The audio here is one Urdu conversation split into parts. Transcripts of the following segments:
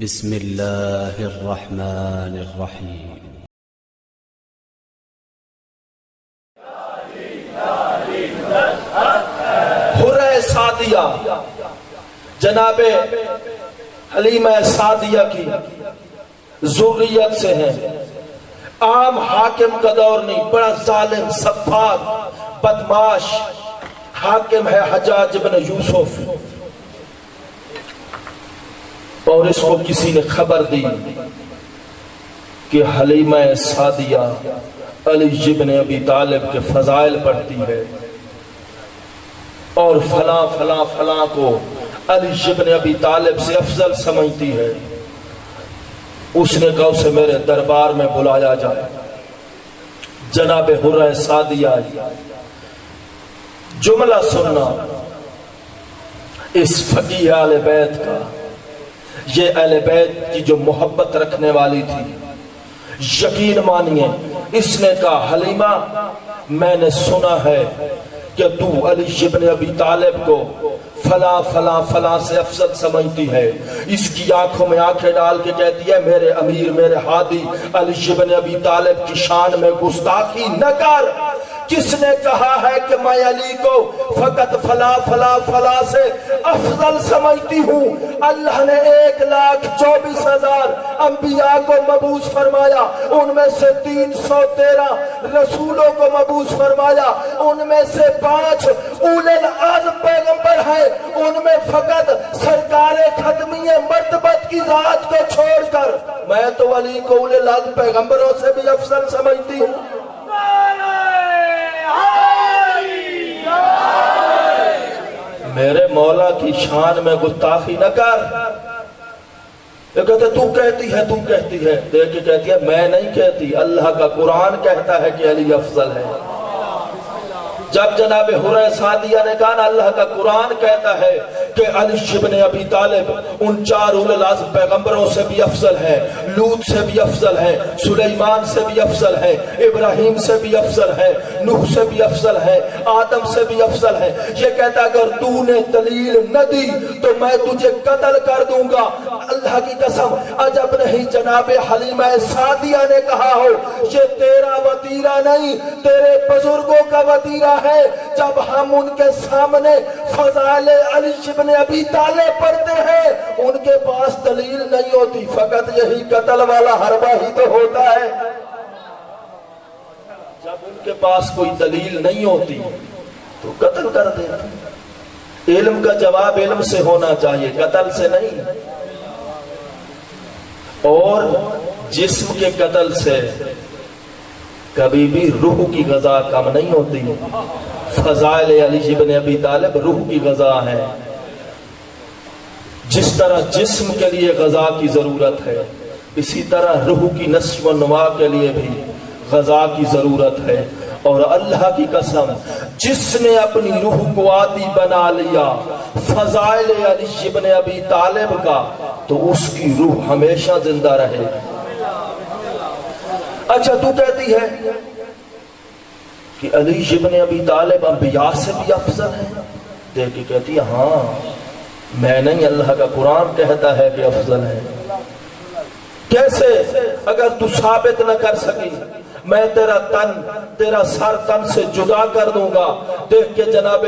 بسم الله الرحمن الرحيم. حرہ سعدیہ جناب حلیمہ سعدیہ کی ذریت سے ہیں. عام حاکم کا دور نہیں، بڑا ظالم سفاک بدماش حاکم ہے حجاج بن یوسف، اور اس کو کسی نے خبر دی کہ حلیمہ سعدیہ علی بن ابی طالب کے فضائل پڑھتی ہے اور فلاں فلاں فلاں کو علی بن ابی طالب سے افضل سمجھتی ہے. اس نے کہا اسے میرے دربار میں بلایا جائے. جناب حرہ سعدیہ جملہ سننا اس فقیہ اہل بیت کا، یہ اہل بیت کی جو محبت رکھنے والی تھی. یقین مانیے اس نے کہا حلیمہ میں نے سنا ہے کہ تو علی بن ابی طالب کو فلاں فلاں فلاں سے افضل سمجھتی ہے. اس کی آنکھوں میں آنکھیں ڈال کے کہتی ہے میرے امیر میرے ہادی علی بن ابی طالب کی شان میں گستاخی نہ کر. کس نے کہا ہے کہ میں علی کو فقط فلاں فلاں فلاں سے افضل سمجھتی ہوں؟ اللہ نے 1,24,000 انبیاء کو مبعوث فرمایا، ان میں سے 313 رسولوں کو مبعوث فرمایا، ان میں سے 5 اولی العزم پیغمبر ہیں، ان میں فقط سرکار ختمیہ مرتبت کی ذات کو چھوڑ کر میں تو علی کو اولی العزم پیغمبروں سے بھی افضل سمجھتی ہوں. میرے مولا کی شان میں گستاخی نہ کر. یہ کہتے تو کہتی ہے تو کہتی ہے، دیکھ کے کہتی ہے میں نہیں کہتی، اللہ کا قرآن کہتا ہے کہ علی افضل ہے. جب جناب حرہ سعدیہ نے کہا نا اللہ کا قرآن کہتا ہے کہ علی بن ابی طالب ان 4 اولی العزم پیغمبروں سے بھی افضل ہے، لوط سے بھی افضل ہے، سلیمان سے بھی افضل ہے، ابراہیم سے بھی افضل ہے، نوح سے بھی افضل ہے، آدم سے بھی افضل ہے. یہ کہتا اگر تو نے دلیل نہ دی تو میں تجھے قتل کر دوں گا. اللہ کی قسم عجب نہیں جناب حلیمہ سعدیہ نے کہا ہو یہ تیرا وطیرہ نہیں تیرے بزرگوں کا وطیرہ ہے. جب ہم ان کے سامنے فضائل علی بن ابی طالب پڑھتے ہیں ان کے پاس دلیل نہیں ہوتی، فقط یہی قتل والا حربہ ہی تو ہوتا ہے. جب ان کے پاس کوئی دلیل نہیں ہوتی تو قتل کر دیتے. علم کا جواب علم سے ہونا چاہیے، قتل سے نہیں. اور جسم کے قتل سے کبھی بھی روح کی غذا کم نہیں ہوتی. فضائل علی بن ابی طالب روح کی غذا ہے. جس طرح جسم کے لیے غذا کی ضرورت ہے اسی طرح روح کی نشو و نما کے لیے بھی غذا کی ضرورت ہے. اور اللہ کی قسم جس نے اپنی روح کو عادی بنا لیا فضائل علی بن ابی طالب کا تو اس کی روح ہمیشہ زندہ رہے. اچھا تو کہتی ہے کہ علی بن ابی طالب انبیاء سے بھی افضل ہے. دیکھ کے کہتی ہے ہاں میں نہیں، اللہ کا قرآن کہتا ہے کہ افضل ہے. کیسے؟ اگر تو ثابت نہ کر سکی میں تیرا سر تن سے جدا کر دوں گا. دیکھ کے جناب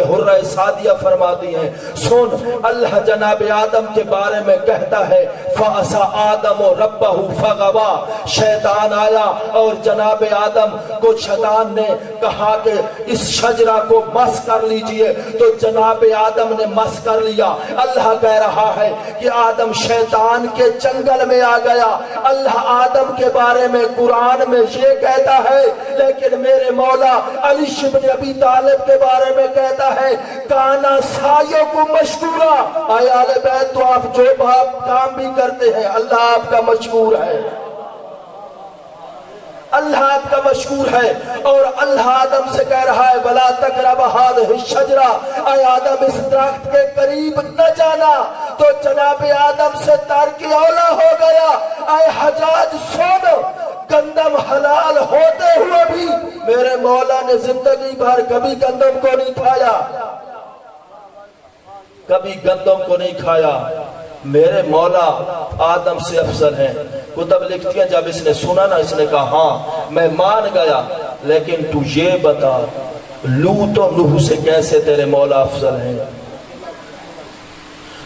حرہ سعدیہ فرماتی ہیں سن اللہ جناب آدم کے بارے میں کہتا ہے فَأَسَى آدَمُ رَبَّهُ فَغَوَى. شیطان آیا اور جناب آدم کو شیطان نے کہا کہ اس شجرہ کو مس کر لیجئے تو جناب آدم نے مس کر لیا. اللہ کہہ رہا ہے کہ آدم شیطان کے چنگل میں آ گیا. اللہ آدم کے بارے میں قرآن میں یہ کہتا ہے لیکن میرے مولا علی بن ابی طالب کے بارے میں کہتا ہے کانا سایوں مشکورا. آئے آل بیت تو آپ جو باپ کام بھی کرتے ہیں اللہ آپ کا مشکور ہے، اللہ آپ کا مشکور ہے. اور اللہ آدم سے کہہ رہا ہے وَلَا تَقْرَبَ هَٰذِهِ الشَّجْرَةَ. اے آدم اس درخت کے قریب نہ جانا. تو جناب آدم سے ترک اولا ہو گیا. اے حجاج سن گندم حلال ہوتے ہوئے بھی میرے مولا نے زندگی بھر کبھی گندم کو نہیں کھایا، کبھی گندم کو نہیں کھایا. میرے مولا آدم سے افضل ہیں۔ کتب لکھتی ہیں جب اس نے سنا نا، اس نے کہا ہاں میں مان گیا، لیکن تو یہ بتا لوط و نوح سے کیسے تیرے مولا افضل ہیں؟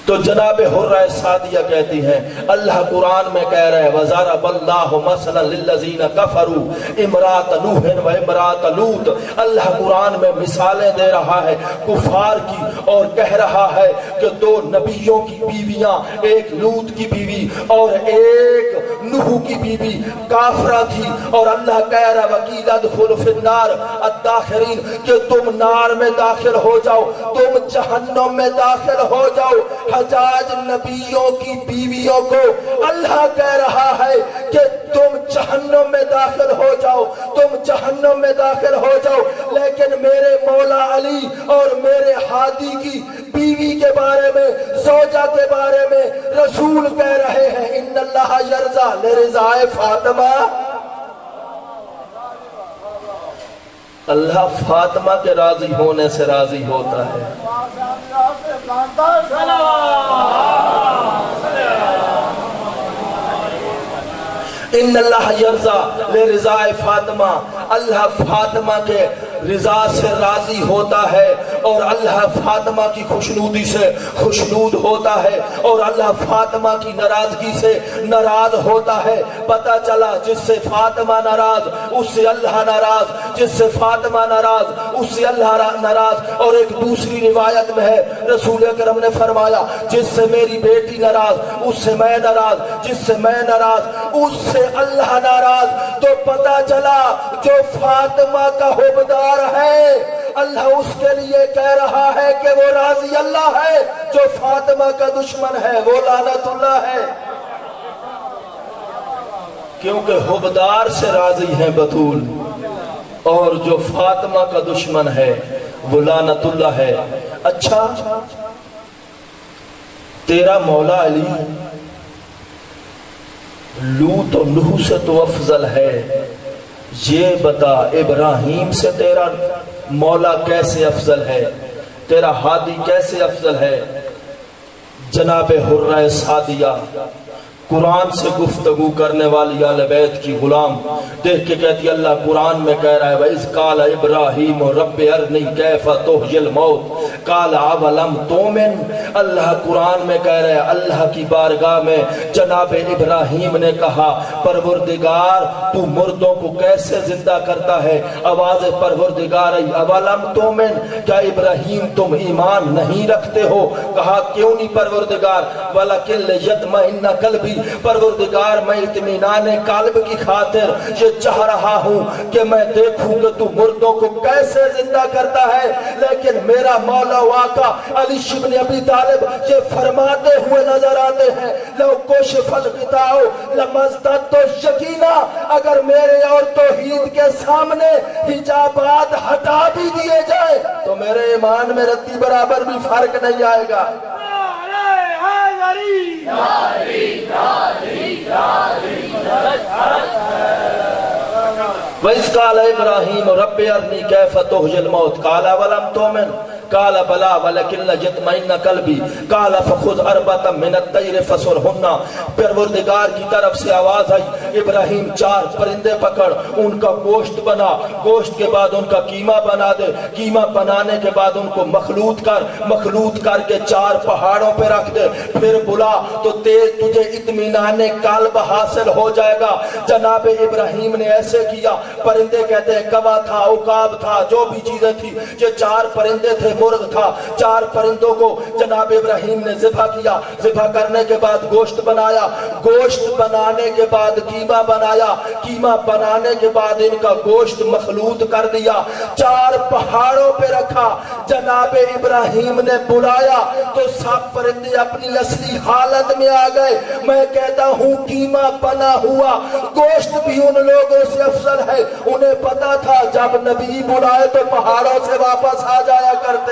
تو جناب حرہ سعدیہ کہتی ہیں اللہ قرآن میں کہہ رہے ہیں وَضَرَبَ اللَّهُ مَثَلًا لِلَّذِينَ كَفَرُوا امرأة نوح وامرأة لوط۔ اللہ قرآن میں مثالیں دے رہا ہے کفار کی، اور کہہ رہا ہے کہ دو نبیوں کی بیویاں، ایک لوط کی بیوی اور ایک نوح کی بیوی کافرہ تھی، اور اللہ کہہ رہا وَقِيلَ ادْخُلُوا فِي النَّارِ الدَّاخِرِينَ کہ تم نار میں داخل ہو جاؤ، تم جہنم میں داخل ہو جاؤ۔ حجاج نبیوں کی بیویوں کو اللہ کہہ رہا ہے کہ تم جہنم میں داخل ہو جاؤ، تم جہنم میں داخل ہو جاؤ، لیکن میرے مولا علی اور میرے ہادی کی بیوی کے بارے میں، زوجہ کے بارے میں رسول کہہ رہے ہیں ان اللہ یرضا لرضائے فاطمہ۔ اللہ فاطمہ کے راضی ہونے سے راضی ہوتا ہے۔ ان اللہ یرضا لرضائے فاطمہ، اللہ فاطمہ کے رضا سے راضی ہوتا ہے، اور اللہ فاطمہ کی خوشنودی سے خوشنود ہوتا ہے، اور اللہ فاطمہ کی ناراضگی سے ناراض ہوتا ہے۔ پتہ چلا جس سے فاطمہ ناراض اس سے اللہ ناراض، جس سے فاطمہ ناراض اس سے اللہ ناراض۔ اور ایک دوسری روایت میں ہے رسول اکرم نے فرمایا جس سے میری بیٹی ناراض اس سے میں ناراض، جس سے میں ناراض اس سے اللہ ناراض۔ تو پتہ چلا جو فاطمہ کا حبدار ہے اللہ اس کے لیے کہہ رہا ہے کہ وہ راضی اللہ ہے، جو فاطمہ کا دشمن ہے وہ لعنت اللہ ہے، کیونکہ حبدار سے راضی ہیں بطول، اور جو فاطمہ کا دشمن ہے وہ لعنت اللہ ہے۔ اچھا تیرا مولا علی لوط و نوح سے تو افضل ہے، یہ بتا ابراہیم سے تیرا مولا کیسے افضل ہے، تیرا ہادی کیسے افضل ہے؟ جناب حرہ سعدیہ قرآن سے گفتگو کرنے والی اہل بیت کی غلام دیکھ کے کہتی اللہ قرآن میں کہہ رہا ہے وَإِذْ قَالَ إِبْرَاهِيمُ رَبِّ أَرْنِي كَيْفَ تُحْيِي الْمَوْتَ قَالَ أَوَلَمْ تُؤْمِنْ۔ اللہ قرآن میں کہہ رہے ہیں اللہ کی بارگاہ میں جناب ابراہیم نے کہا پروردگار تو مردوں کو کیسے زندہ کرتا ہے؟ آواز پروردگار آئی أَوَلَمْ تُؤْمِنْ، کیا ابراہیم تم ایمان نہیں رکھتے ہو؟ کہا کیوں نہیں پروردگار؟ وَلَكِنْ لِيَطْمَئِنَّ قَلْبِي، پروردگار میں اطمینان قلب کی خاطر یہ چاہ رہا ہوں کہ میں دیکھوں گا تو مردوں کو کیسے زندہ کرتا ہے۔ لیکن میرا مولا واقع علی بن ابی طالب یہ فرماتے ہوئے نظر آتے ہیں لو کشف الغطاء لمزددت یقینا، اگر میرے اور توحید کے سامنے حجابات ہٹا بھی دیے جائیں تو میرے ایمان میں رتی برابر بھی فرق نہیں آئے گا۔ وَإِذْ قَالَ إِبْرَاهِيمُ رَبِّ أَرْنِي كَيْفَ تُحْيِي الْمَوْتَ قَالَ أَوَلَمْ تُؤْمِنْ قال بلا ولكن ليطمئن قلبي قال فخذ أربعة من الطير فصرهن۔ پروردگار کی طرف سے آواز آئی ابراہیم 4 پرندے پکڑ ان کا گوشت بنا، گوشت کے بعد ان کا قیمہ بنا دے، قیمہ بنانے کے بعد ان کو مخلوط کر کے 4 پہاڑوں پہ رکھ دے، پھر بلا تو تجھے اطمینان قلب حاصل ہو جائے گا۔ جناب ابراہیم نے ایسے کیا، پرندے کہتے ہیں کوا تھا، عقاب تھا، جو بھی چیزیں تھی، یہ 4 پرندے تھے، مرغ تھا، 4 پرندوں کو جناب ابراہیم نے ذبح کیا، ذبح کرنے کے بعد گوشت بنایا، گوشت بنانے کے بعد قیمہ بنایا، قیمہ بنانے کے بعد ان کا گوشت مخلوط کر دیا، 4 پہاڑوں پہ رکھا۔ جناب ابراہیم نے بلایا تو سب پرندے اپنی اصلی حالت میں آ گئے۔ میں کہتا ہوں قیمہ بنا ہوا گوشت بھی ان لوگوں سے افضل ہے، انہیں پتا تھا جب نبی بلائے تو پہاڑوں سے واپس آ جایا کرتے۔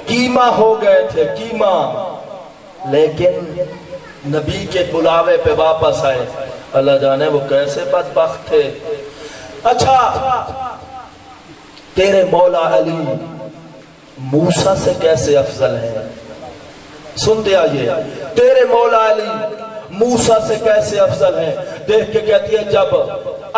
قیمہ ہو گئے تھے قیمہ، لیکن نبی کے بلاوے پہ واپس آئے۔ اللہ جانے وہ کیسے بدبخت تھے۔ اچھا تیرے مولا علی موسیٰ سے کیسے افضل ہے؟ سنتے آئیے، تیرے مولا علی موسیٰ سے کیسے افضل ہے؟ دیکھ کے کہتی ہے جب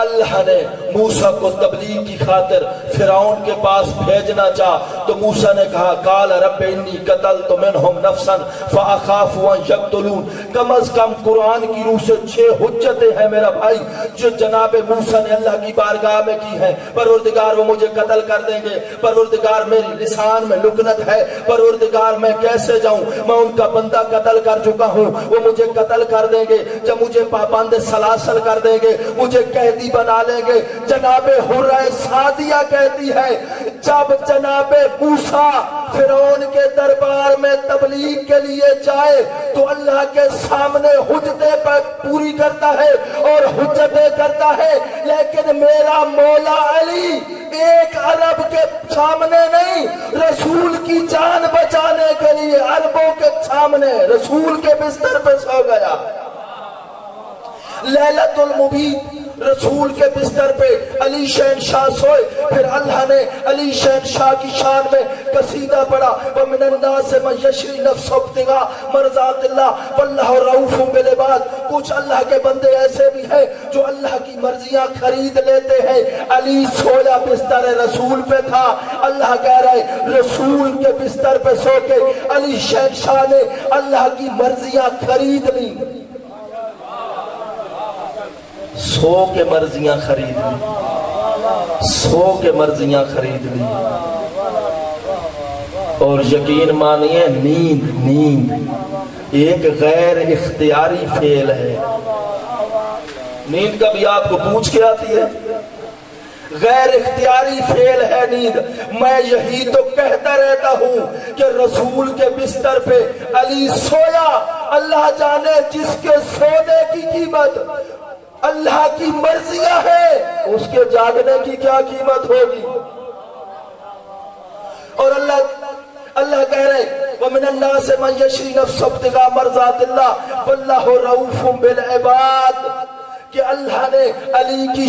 اللہ نے موسیٰ کو تبلیغ کی خاطر فرعون کے پاس بھیجنا چاہ تو موسیٰ نے کہا قال رب انی قتلت منہم نفسا فاخاف ان یقتلون۔ کم از کم قرآن کی روح سے 6 حجتیں ہیں میرا بھائی جو جناب موسیٰ نے اللہ کی بارگاہ میں کی ہیں۔ پروردگار وہ مجھے قتل کر دیں گے، پروردگار میری لسان میں لکنت ہے، پروردگار میں کیسے جاؤں، میں ان کا بندہ قتل کر چکا ہوں، وہ مجھے قتل کر دیں گے، جب مجھے پابند سلاسل کر دیں گے، مجھے قیدی بنا لیں گے۔ جناب حرہ سعدیہ کہتی ہے جب جناب موسیٰ فرعون کے دربار میں تبلیغ کے لیے جائے تو اللہ کے سامنے حجتیں پوری کرتا ہے اور حجتیں کرتا ہے، لیکن میرا مولا علی ایک عرب کے سامنے نہیں، رسول کی جان بچانے کے لیے عربوں کے سامنے رسول کے بستر پہ سو گیا۔ لیلۃ المبیت رسول کے بستر پہ علی شہنشاہ سوئے، پھر اللہ نے علی شہنشاہ کی شان میں قصیدہ پڑھا وَمِنَ النَّاسِ مَن يَشْرِي نَفْسَهُ ابْتِغَاءَ مَرْضَاتِ اللَّهِ وَاللَّهُ رَءُوفٌ بِالْعِبَادِ۔ کچھ اللہ کے بندے ایسے بھی ہیں جو اللہ کی مرضیاں خرید لیتے ہیں۔ علی سویا بستر رسول پہ تھا، اللہ کہہ رہے رسول کے بستر پہ سو کے علی شہنشاہ نے اللہ کی مرضیاں خرید لی، سو کے مرضیاں خرید لی، سو کے مرضیاں خرید لی۔ اور یقین مانیے نیند ایک غیر اختیاری فعل ہے۔ نیند کبھی آپ کو پوچھ کے آتی ہے؟ غیر اختیاری فعل ہے نیند۔ میں یہی تو کہتا رہتا ہوں کہ رسول کے بستر پہ علی سویا، اللہ جانے جس کے سونے کی قیمت اللہ کی مرضیاں ہے اس کے جاگنے کی کیا قیمت ہوگی۔ اور اللہ کہہ رہے وَمِنَ النَّاسِ مَن يَشْرِي نَفْسَهُ ابْتِغَاءَ مَرْضَاتِ اللَّهِ وَاللَّهُ رَءُوفٌ بِالْعِبَادِ کہ اللہ نے علی کی